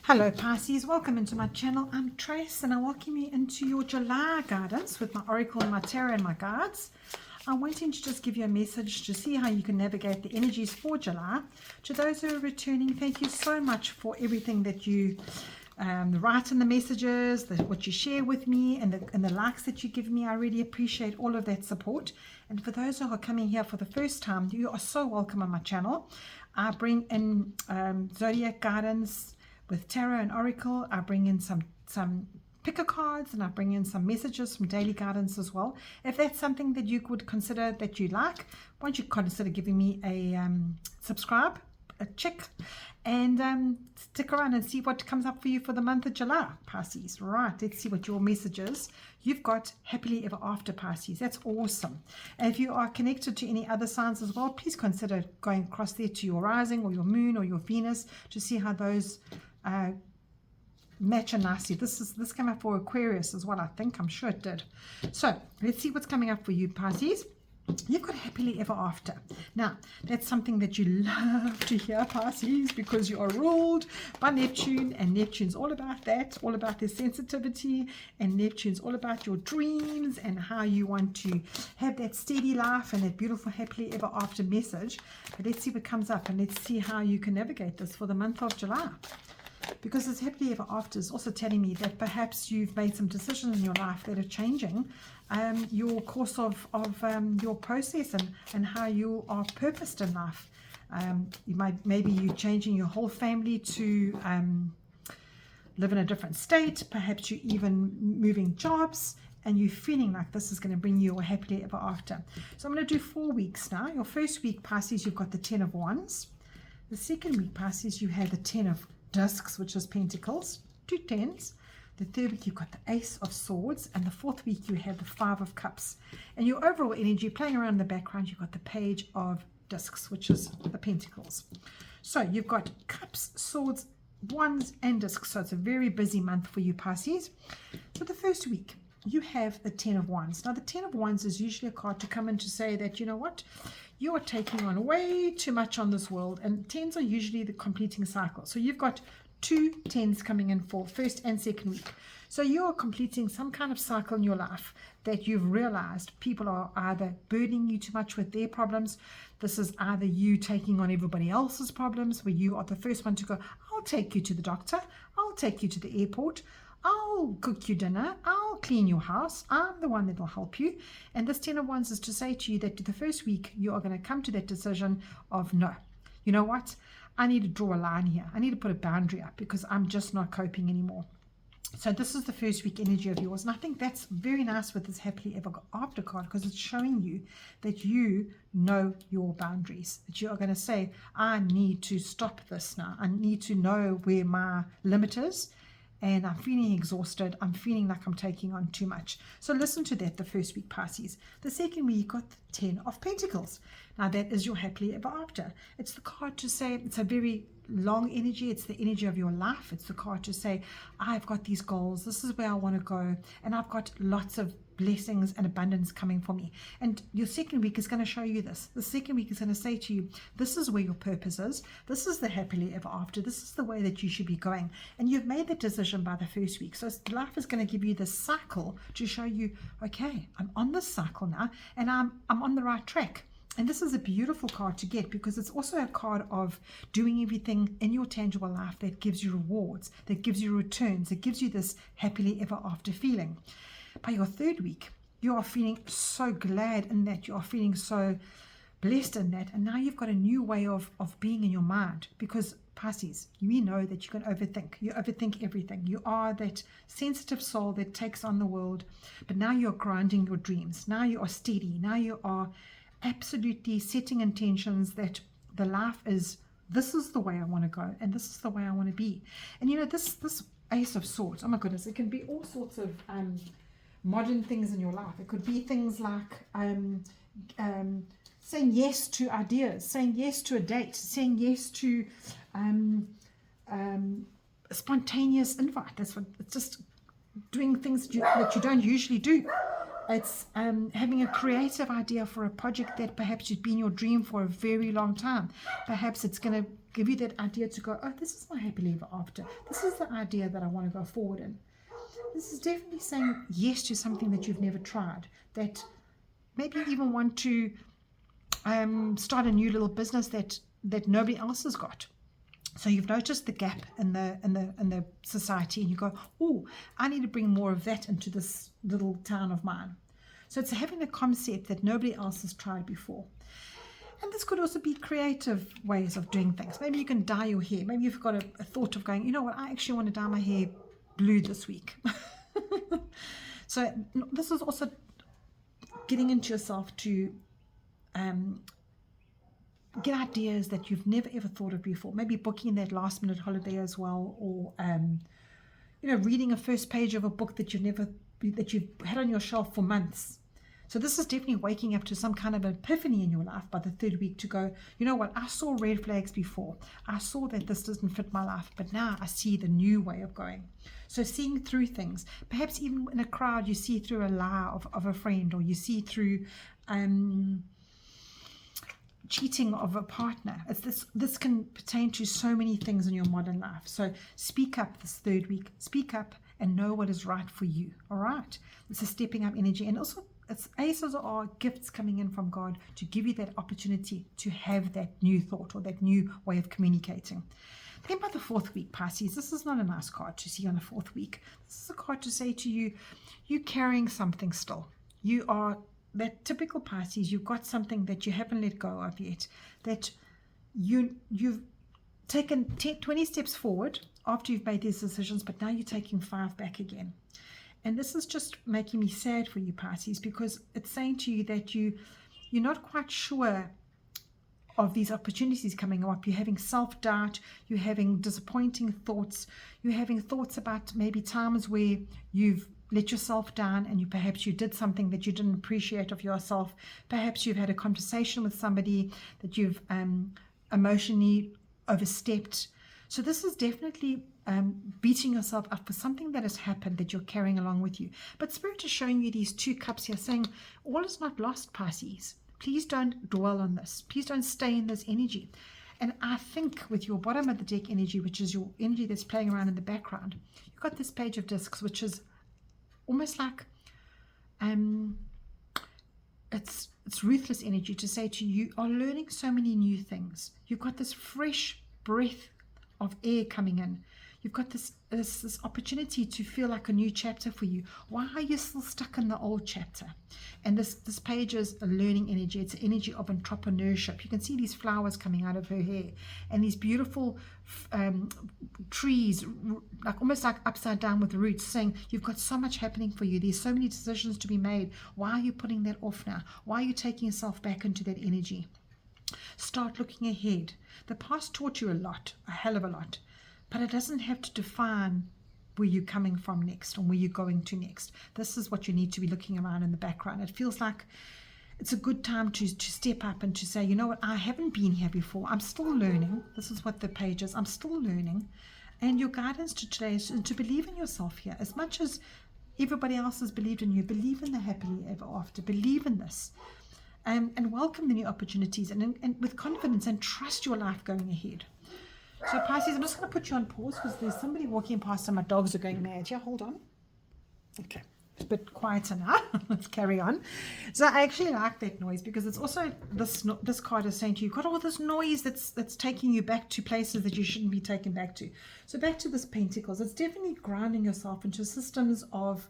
Hello Pisces, welcome into my channel. I'm Trace and I welcome you into your July guidance with my Oracle and my Tarot and my guides. I'm waiting to just give you a message to see how you can navigate the energies for July. To those who are returning, thank you so much for everything that you write in the messages, what you share with me, and the likes that you give me. I really appreciate all of that support. And for those who are coming here for the first time, you are so welcome on my channel. I bring in zodiac guidance with tarot and oracle. I bring in some picker cards, and I bring in some messages from daily guidance as well. If that's something that you would consider that you like, why don't you consider giving me a subscribe, a check, and stick around and see what comes up for you for the month of July, Pisces. Right, let's see what your message is. You've got happily ever after, Pisces. That's awesome. And if you are connected to any other signs as well, please consider going across there to your rising or your moon or your Venus to see how those match nicely. This came up for Aquarius as well, I think. I'm sure it did. So let's see what's coming up for you, Pisces. You've got happily ever after. Now, that's something that you love to hear, Pisces, because you are ruled by Neptune, and Neptune's all about that, all about their sensitivity, and Neptune's all about your dreams and how you want to have that steady life and that beautiful happily ever after message. But let's see what comes up, and let's see how you can navigate this for the month of July. Because this happily ever after is also telling me that perhaps you've made some decisions in your life that are changing your course of your process and how you are purposed in life. Maybe you're changing your whole family to live in a different state. Perhaps you're even moving jobs, and you're feeling like this is going to bring you a happily ever after. So I'm going to do 4 weeks now. Your first week, Pisces, you've got the 10 of Wands. The second week, Pisces, you have the 10 of Discs, which is Pentacles, 2 tens. The third week, you've got the Ace of Swords, and the fourth week, you have the 5 of Cups. And your overall energy, playing around in the background, you've got the Page of Discs, which is the Pentacles. So you've got Cups, Swords, Wands, and Discs. So it's a very busy month for you, Pisces. For the first week, you have the 10 of Wands. Now, the 10 of Wands is usually a card to come in to say that, you know what, you are taking on way too much on this world, and 10s are usually the completing cycle. So you've got 2 10s coming in for first and second week. So you are completing some kind of cycle in your life that you've realized people are either burdening you too much with their problems. This is either you taking on everybody else's problems, where you are the first one to go, I'll take you to the doctor, I'll take you to the airport, I'll cook you dinner, I'll clean your house, I'm the one that will help you. And this 10 of Wands is to say to you that the first week you are going to come to that decision of, no, you know what, I need to draw a line here. I need to put a boundary up because I'm just not coping anymore. So this is the first week energy of yours. And I think that's very nice with this happily ever after card, because it's showing you that you know your boundaries, that you are going to say, I need to stop this now. I need to know where my limit is. And I'm feeling exhausted. I'm feeling like I'm taking on too much. So listen to that the first week, Pisces. The second week, you got the 10 of Pentacles. Now that is your happily ever after. It's the card to say, it's a very long energy. It's the energy of your life. It's the card to say, I've got these goals. This is where I want to go. And I've got lots of blessings and abundance coming for me. And your second week is going to show you this. The second week is going to say to you, this is where your purpose is. This is the happily ever after. This is the way that you should be going. And you've made the decision by the first week. So life is going to give you this cycle to show you, okay, I'm on this cycle now, and I'm on the right track. And this is a beautiful card to get, because it's also a card of doing everything in your tangible life that gives you rewards, that gives you returns, that gives you this happily ever after feeling. By your third week, you are feeling so glad in that. You are feeling so blessed in that. And now you've got a new way of being in your mind, because Pisces, we know that you can overthink. You overthink everything. You are that sensitive soul that takes on the world. But now you're grounding your dreams. Now you are steady. Now you are absolutely setting intentions that the life is, this is the way I want to go, and this is the way I want to be. And you know, this Ace of Swords, oh my goodness, it can be all sorts of modern things in your life. It could be things like saying yes to ideas, saying yes to a date, saying yes to a spontaneous invite. That's what it's just doing things that you don't usually do. It's having a creative idea for a project that perhaps has been your dream for a very long time. Perhaps it's going to give you that idea to go, oh, this is my happily ever after. This is the idea that I want to go forward in. This is definitely saying yes to something that you've never tried, that maybe you even want to start a new little business that nobody else has got. So you've noticed the gap in the society, and you go, oh, I need to bring more of that into this little town of mine. So it's having a concept that nobody else has tried before. And this could also be creative ways of doing things. Maybe you can dye your hair. Maybe you've got a thought of going, you know what, I actually want to dye my hair blue this week. So this is also getting into yourself to get ideas that you've never ever thought of before. Maybe booking that last minute holiday as well, or reading a first page of a book that you've had on your shelf for months. So this is definitely waking up to some kind of epiphany in your life by the third week to go, you know what, I saw red flags before. I saw that this doesn't fit my life, but now I see the new way of going. So seeing through things, perhaps even in a crowd, you see through a lie of a friend, or you see through cheating of a partner. This can pertain to so many things in your modern life. So speak up this third week. Speak up and know what is right for you. All right. It's a stepping up energy. And also, aces are gifts coming in from God to give you that opportunity to have that new thought or that new way of communicating. Then by the fourth week, Pisces, this is not a nice card to see on the fourth week. This is a card to say to you, you're carrying something still. You are that typical Pisces. You've got something that you haven't let go of yet, that you've taken 20 steps forward after you've made these decisions, but now you're taking 5 back again. And this is just making me sad for you, Pisces, because it's saying to you that you're not quite sure of these opportunities coming up. You're having self-doubt, you're having disappointing thoughts, you're having thoughts about maybe times where you've let yourself down and perhaps you did something that you didn't appreciate of yourself. Perhaps you've had a conversation with somebody that you've emotionally overstepped. So this is definitely beating yourself up for something that has happened that you're carrying along with you. But Spirit is showing you these 2 cups here, saying all is not lost, Pisces. Please don't dwell on this. Please don't stay in this energy. And I think with your bottom of the deck energy, which is your energy that's playing around in the background, you've got this Page of Discs, which is almost like it's ruthless energy to say to you, you are learning so many new things. You've got this fresh breath of air coming in. You've got this opportunity to feel like a new chapter for you. Why are you still stuck in the old chapter? And this page is a learning energy. It's an energy of entrepreneurship. You can see these flowers coming out of her hair and these beautiful trees, like almost like upside down with roots, saying you've got so much happening for you. There's so many decisions to be made. Why are you putting that off now? Why are you taking yourself back into that energy? Start looking ahead. The past taught you a lot, a hell of a lot. But it doesn't have to define where you're coming from next or where you're going to next. This is what you need to be looking around in the background. It feels like it's a good time to step up and to say, you know what, I haven't been here before. I'm still learning. This is what the page is. I'm still learning. And your guidance to today is to believe in yourself here. As much as everybody else has believed in you, believe in the happily ever after. Believe in this. And welcome the new opportunities and with confidence, and trust your life going ahead. So Pisces, I'm just going to put you on pause because there's somebody walking past and my dogs are going mad. Yeah, hold on. Okay, it's a bit quieter now. Let's carry on. So I actually like that noise because it's also, this card is saying to you, you've got all this noise that's taking you back to places that you shouldn't be taken back to. So back to this Pentacles, it's definitely grounding yourself into systems of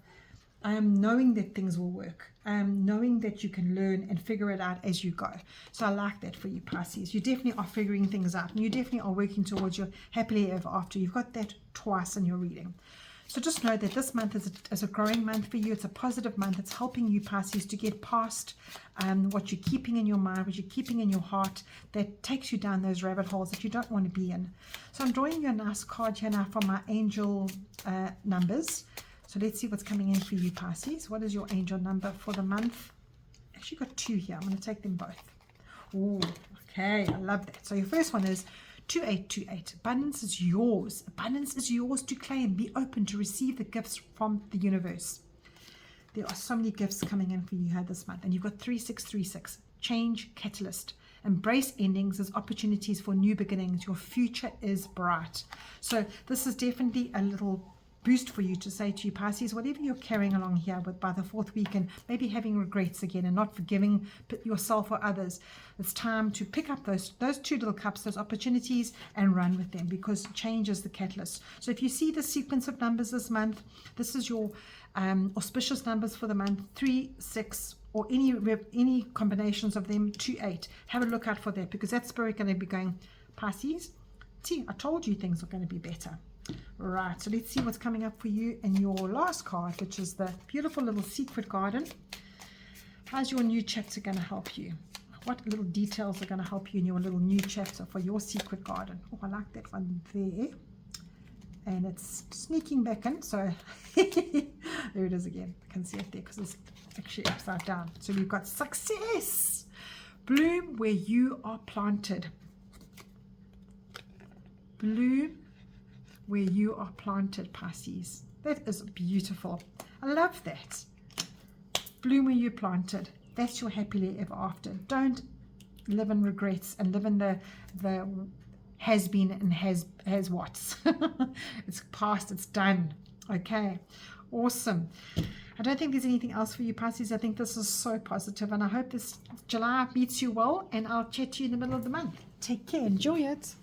knowing that things will work, knowing that you can learn and figure it out as you go. So I like that for you, Pisces. You definitely are figuring things out, and you definitely are working towards your happily ever after. You've got that twice in your reading. So just know that this month is a growing month for you. It's a positive month. It's helping you, Pisces, to get past what you're keeping in your mind, what you're keeping in your heart, that takes you down those rabbit holes that you don't want to be in. So I'm drawing you a nice card here now from my angel numbers. So let's see what's coming in for you, Pisces. What is your angel number for the month? Actually got 2 here. I'm going to take them both. Oh, okay. I love that. So your first one is 2828. Abundance is yours. Abundance is yours to claim. Be open to receive the gifts from the universe. There are so many gifts coming in for you here this month. And you've got 3636, change catalyst. Embrace endings as opportunities for new beginnings. Your future is bright. So this is definitely a little boost for you to say to you, Pisces, whatever you're carrying along here with by the fourth week and maybe having regrets again and not forgiving yourself or others, it's time to pick up those two little cups, those opportunities, and run with them, because change is the catalyst. So if you see the sequence of numbers this month, this is your auspicious numbers for the month: 3, 6, or any combinations of them, 2, 8. Have a look out for that, because that's spirit going to be going, Pisces, see, I told you things are going to be better. Right, so let's see what's coming up for you in your last card, which is the beautiful little secret garden. How's your new chapter going to help you? What little details are going to help you in your little new chapter for your secret garden? Oh, I like that one there. And it's sneaking back in, so there it is again. I can see it there because it's actually upside down. So we've got success. Bloom where you are planted. Bloom where you are planted, Pisces. That is beautiful. I love that. Bloom where you planted. That's your happily ever after. Don't live in regrets and live in the has been and has what's. It's past, it's done. Okay, awesome. I don't think there's anything else for you, Pisces. I think this is so positive, and I hope this July meets you well, and I'll chat to you in the middle of the month. Take care. Enjoy it.